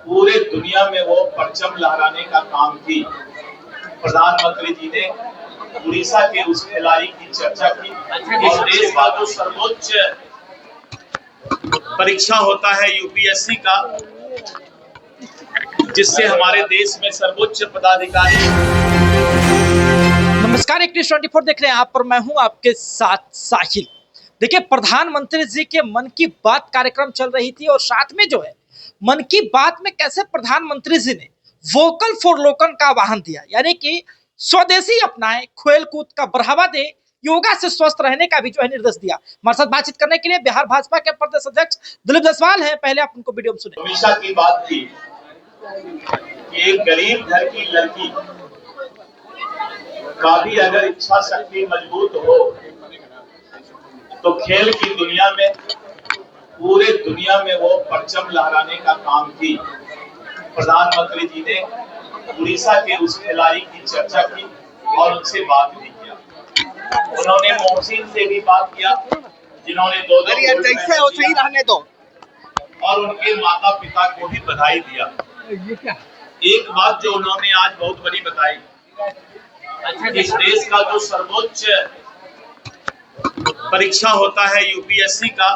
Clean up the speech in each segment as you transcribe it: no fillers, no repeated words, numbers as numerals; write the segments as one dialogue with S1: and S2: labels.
S1: पूरे दुनिया में वो परचम लहराने का काम की। प्रधानमंत्री जी ने उड़ीसा के उस खिलाड़ी की चर्चा की। इस देश का जो सर्वोच्च परीक्षा होता है यूपीएससी का, जिससे हमारे देश में सर्वोच्च पदाधिकारी।
S2: नमस्कार, एक्टिव 24 देख रहे हैं आप, पर मैं हूं आपके साथ साहिल। देखिए, प्रधानमंत्री जी के मन की बात कार्यक्रम चल रही थी और साथ में जो है मन की बात में कैसे प्रधानमंत्री जी ने वोकल फॉर लोकल का आह्वान दिया, यानी कि स्वदेशी अपनाएं, खेल कूद का बढ़ावा दे, योगा से स्वस्थ रहने का भी जो है निर्देश दिया। हमारे साथ बातचीत करने के लिए बिहार भाजपा के प्रदेश अध्यक्ष दिलीप जायसवाल हैं। पहले आप उनको वीडियो में सुने।
S1: हमेशा की बात थी कि एक गरीब घर की लड़की का भी अगर इच्छा शक्ति मजबूत हो तो खेल की दुनिया में, पूरे दुनिया में वो परचम लहराने का काम की। प्रधानमंत्री जी ने उड़ीसा के उस खिलाड़ी की चर्चा की और उनसे बात भी किया। उन्होंने मोहसिन से भी बात किया, जिन्होंने दो
S3: सही रहने दो,
S1: और उनके माता पिता को भी बधाई दिया। एक बात जो उन्होंने आज बहुत बड़ी बताई, इस देश का जो सर्वोच्च परीक्षा होता है यूपीएससी का,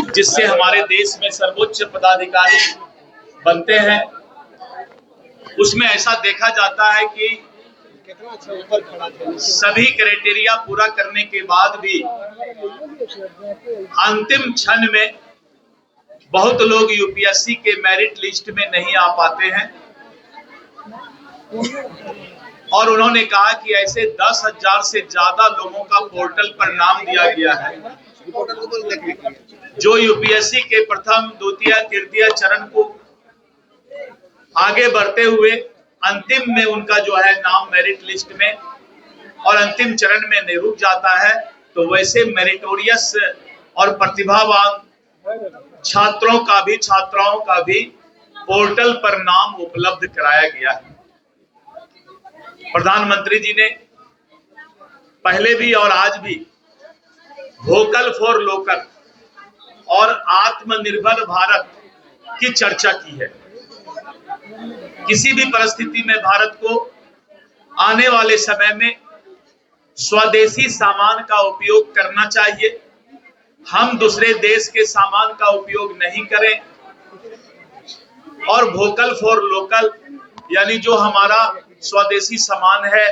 S1: जिससे हमारे देश में सर्वोच्च पदाधिकारी बनते हैं, उसमें ऐसा देखा जाता है कि सभी क्राइटेरिया पूरा करने के बाद भी अंतिम क्षण में बहुत लोग यूपीएससी के मेरिट लिस्ट में नहीं आ पाते हैं। और उन्होंने कहा कि ऐसे 10,000 से ज्यादा लोगों का पोर्टल पर नाम दिया गया है, जो यूपीएससी के प्रथम, द्वितीय, तृतीय चरण को आगे बढ़ते हुए अंतिम में उनका जो है नाम मेरिट लिस्ट में और अंतिम चरण में नहीं रुक जाता है, तो वैसे मेरिटोरियस और प्रतिभावान छात्राओं का भी पोर्टल पर नाम उपलब्ध कराया गया है। प्रधानमंत्री जी ने पहले भी और आज भी वोकल फॉर लोकल और आत्मनिर्भर भारत की चर्चा की है। किसी भी परिस्थिति में भारत को आने वाले समय में स्वदेशी सामान का उपयोग करना चाहिए। हम दूसरे देश के सामान का उपयोग नहीं करें और वोकल फॉर लोकल यानी जो हमारा स्वदेशी सामान है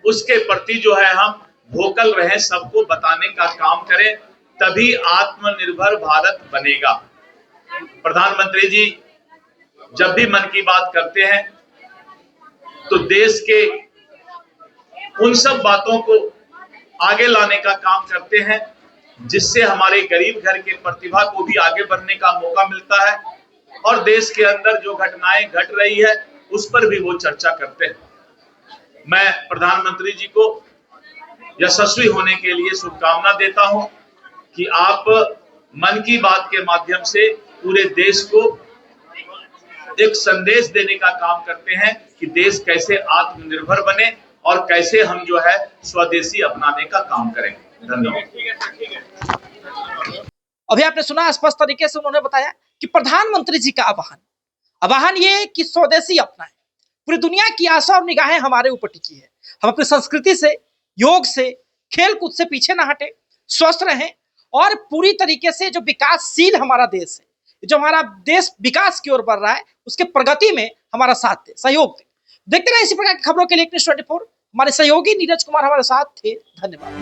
S1: उसके प्रति जो है हम वोकल रहें, सबको बताने का काम करें, तभी आत्मनिर्भर भारत बनेगा। प्रधानमंत्री जी जब भी मन की बात करते हैं तो देश के उन सब बातों को आगे लाने का काम करते हैं, जिससे हमारे गरीब घर के प्रतिभा को भी आगे बढ़ने का मौका मिलता है और देश के अंदर जो घटनाएं घट रही है उस पर भी वो चर्चा करते हैं। मैं प्रधानमंत्री जी को यशस्वी होने के लिए शुभकामना देता हूं कि आप मन की बात के माध्यम से पूरे देश को एक संदेश देने का काम करते हैं कि देश कैसे आत्मनिर्भर बने और कैसे हम जो है स्वदेशी अपनाने का काम करें। धन्यवाद।
S2: अभी आपने सुना, स्पष्ट तरीके से उन्होंने बताया कि प्रधानमंत्री जी का आह्वान ये है कि स्वदेशी अपनाएं। पूरी दुनिया की आशा और निगाहें हमारे ऊपर टिकी है। हम अपनी संस्कृति से, योग से, खेल कूद से पीछे ना हटे, स्वस्थ रहें और पूरी तरीके से जो विकासशील हमारा देश है, जो हमारा देश विकास की ओर बढ़ रहा है, उसके प्रगति में हमारा साथ दे, सहयोग दे। देखते रहे इसी प्रकार की खबरों के लिए एक्टिव 24। हमारे सहयोगी नीरज कुमार हमारे साथ थे। धन्यवाद।